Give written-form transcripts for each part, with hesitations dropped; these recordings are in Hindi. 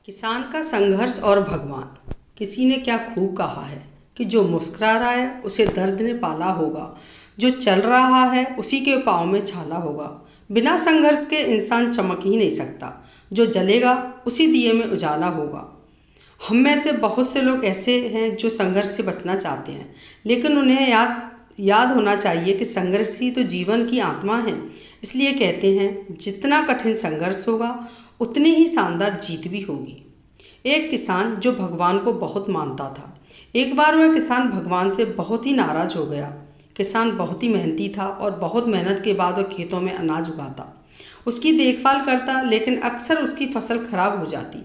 किसान का संघर्ष और भगवान। किसी ने क्या खूब कहा है कि जो मुस्कुरा रहा है उसे दर्द ने पाला होगा, जो चल रहा है उसी के पाँव में छाला होगा। बिना संघर्ष के इंसान चमक ही नहीं सकता, जो जलेगा उसी दिए में उजाला होगा। हम में से बहुत से लोग ऐसे हैं जो संघर्ष से बचना चाहते हैं, लेकिन उन्हें याद होना चाहिए कि संघर्ष ही तो जीवन की आत्मा है। इसलिए कहते हैं, जितना कठिन संघर्ष होगा उतनी ही शानदार जीत भी होगी। एक किसान जो भगवान को बहुत मानता था। एक बार वह किसान भगवान से बहुत ही नाराज हो गया। किसान बहुत ही मेहनती था और बहुत मेहनत के बाद वह खेतों में अनाज उगाता, उसकी देखभाल करता, लेकिन अक्सर उसकी फसल खराब हो जाती।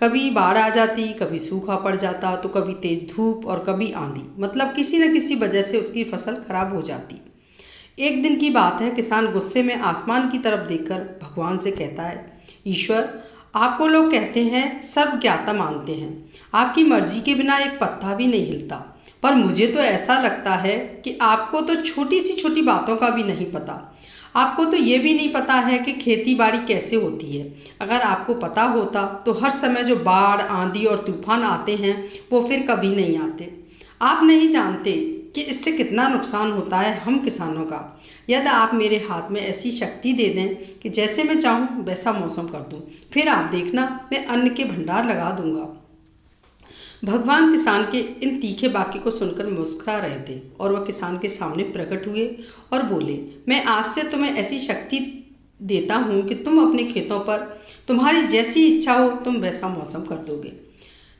कभी बाढ़ आ जाती, कभी सूखा पड़ जाता, तो कभी तेज धूप और कभी आंधी। मतलब किसी न किसी वजह से उसकी फसल खराब हो जाती। एक दिन की बात है, किसान गुस्से में आसमान की तरफ देखकर भगवान से कहता है, ईश्वर, आपको लोग कहते हैं सर्वज्ञाता मानते हैं, आपकी मर्जी के बिना एक पत्ता भी नहीं हिलता, पर मुझे तो ऐसा लगता है कि आपको तो छोटी सी छोटी बातों का भी नहीं पता। आपको तो ये भी नहीं पता है कि खेती बाड़ी कैसे होती है। अगर आपको पता होता तो हर समय जो बाढ़, आंधी और तूफान आते हैं वो फिर कभी नहीं आते। आप नहीं जानते कि इससे कितना नुकसान होता है हम किसानों का। यदि आप मेरे हाथ में ऐसी शक्ति दे दें कि जैसे मैं चाहूँ वैसा मौसम कर दूँ, फिर आप देखना, मैं अन्न के भंडार लगा दूंगा। भगवान किसान के इन तीखे वाक्य को सुनकर मुस्कुरा रहे थे और वह किसान के सामने प्रकट हुए और बोले, मैं आज से तुम्हें ऐसी शक्ति देता हूँ कि तुम अपने खेतों पर तुम्हारी जैसी इच्छा हो तुम वैसा मौसम कर दोगे।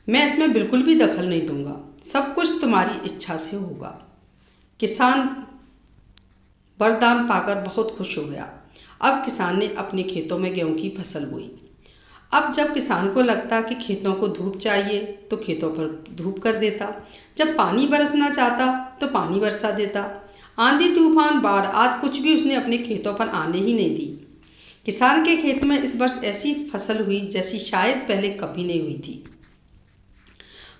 मैं इसमें बिल्कुल भी दखल नहीं दूंगा, सब कुछ तुम्हारी इच्छा से होगा। किसान वरदान पाकर बहुत खुश हो गया। अब किसान ने अपने खेतों में गेहूं की फसल बोई। अब जब किसान को लगता कि खेतों को धूप चाहिए तो खेतों पर धूप कर देता, जब पानी बरसना चाहता तो पानी बरसा देता। आंधी, तूफान, बाढ़ आदि कुछ भी उसने अपने खेतों पर आने ही नहीं दी। किसान के खेत में इस वर्ष ऐसी फसल हुई जैसी शायद पहले कभी नहीं हुई थी।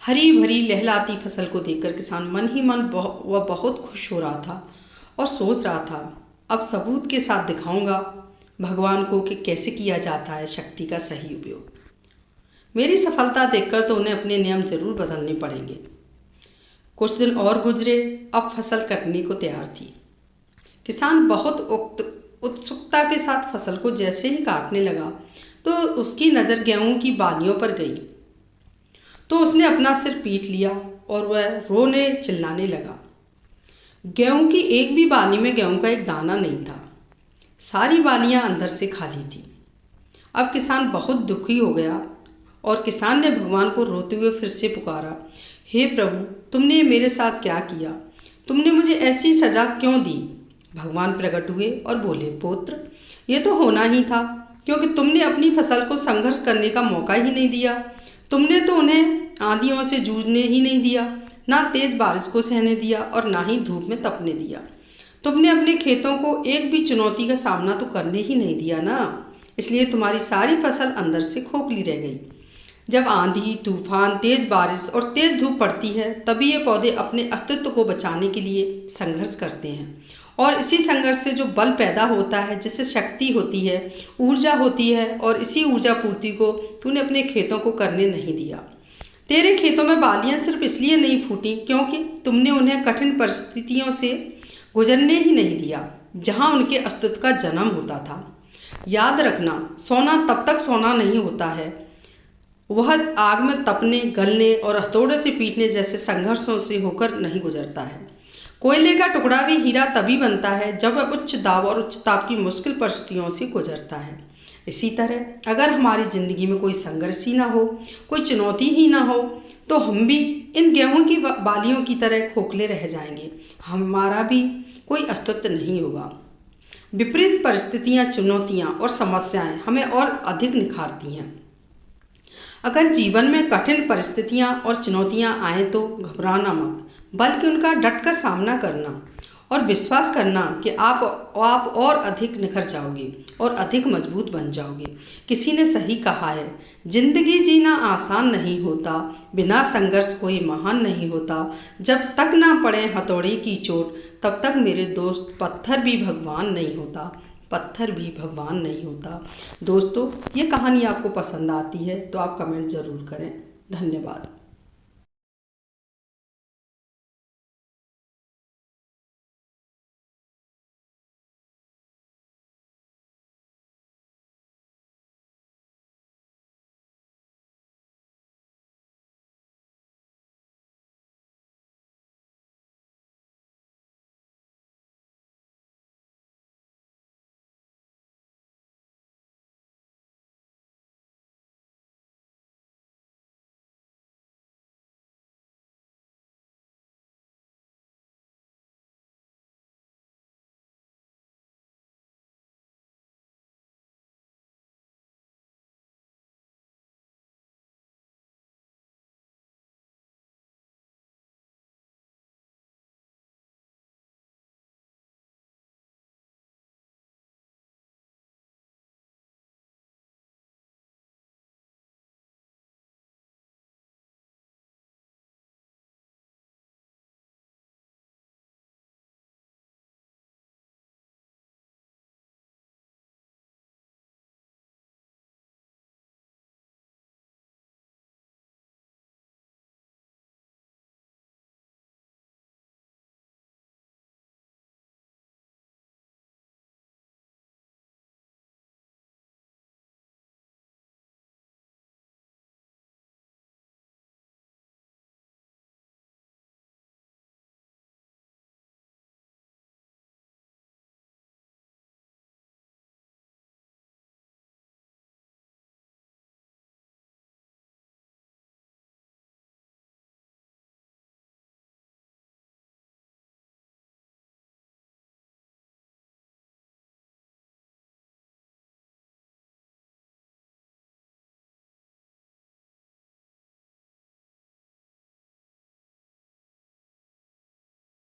हरी भरी लहलाती फसल को देखकर किसान मन ही मन वह बहुत खुश हो रहा था और सोच रहा था, अब सबूत के साथ दिखाऊंगा भगवान को कि कैसे किया जाता है शक्ति का सही उपयोग। मेरी सफलता देखकर तो उन्हें अपने नियम जरूर बदलने पड़ेंगे। कुछ दिन और गुजरे, अब फसल कटने को तैयार थी। किसान बहुत उत्सुकता के साथ फसल को जैसे ही काटने लगा तो उसकी नज़र गेहूं की बालियों पर गई, तो उसने अपना सिर पीट लिया और वह रोने चिल्लाने लगा। गेहूं की एक भी बाली में गेहूं का एक दाना नहीं था, सारी बालियां अंदर से खाली थी। अब किसान बहुत दुखी हो गया और किसान ने भगवान को रोते हुए फिर से पुकारा, हे प्रभु, तुमने मेरे साथ क्या किया? तुमने मुझे ऐसी सजा क्यों दी? भगवान प्रकट हुए और बोले, पुत्र, ये तो होना ही था, क्योंकि तुमने अपनी फसल को संघर्ष करने का मौका ही नहीं दिया। तुमने तो उन्हें आंधियों से जूझने ही नहीं दिया, ना तेज बारिश को सहने दिया और ना ही धूप में तपने दिया। तुमने अपने खेतों को एक भी चुनौती का सामना तो करने ही नहीं दिया ना, इसलिए तुम्हारी सारी फसल अंदर से खोखली रह गई। जब आंधी, तूफान, तेज बारिश और तेज धूप पड़ती है तभी ये पौधे अपने अस्तित्व को बचाने के लिए संघर्ष करते हैं, और इसी संघर्ष से जो बल पैदा होता है, जिससे शक्ति होती है, ऊर्जा होती है, और इसी ऊर्जा पूर्ति को तूने अपने खेतों को करने नहीं दिया। तेरे खेतों में बालियां सिर्फ इसलिए नहीं फूटी क्योंकि तुमने उन्हें कठिन परिस्थितियों से गुजरने ही नहीं दिया जहां उनके अस्तित्व का जन्म होता था। याद रखना, सोना तब तक सोना नहीं होता है, वह आग में तपने, गलने और हथौड़े से पीटने जैसे संघर्षों से होकर नहीं गुजरता है। कोयले का टुकड़ा भी हीरा तभी बनता है जब वह उच्च दाब और उच्च ताप की मुश्किल परिस्थितियों से गुजरता है। इसी तरह अगर हमारी ज़िंदगी में कोई संघर्ष ही ना हो, कोई चुनौती ही ना हो, तो हम भी इन गेहूं की बालियों की तरह खोखले रह जाएंगे, हमारा भी कोई अस्तित्व नहीं होगा। विपरीत परिस्थितियां, चुनौतियां और समस्याएं हमें और अधिक निखारती हैं। अगर जीवन में कठिन परिस्थितियां और चुनौतियां आएँ तो घबराना मत, बल्कि उनका डटकर सामना करना और विश्वास करना कि आप और अधिक निखर जाओगे और अधिक मजबूत बन जाओगे। किसी ने सही कहा है, जिंदगी जीना आसान नहीं होता, बिना संघर्ष कोई महान नहीं होता। जब तक ना पड़े हथौड़े की चोट तब तक मेरे दोस्त पत्थर भी भगवान नहीं होता। पत्थर भी भगवान नहीं होता। दोस्तों, ये कहानी आपको पसंद आती है तो आप कमेंट ज़रूर करें। धन्यवाद।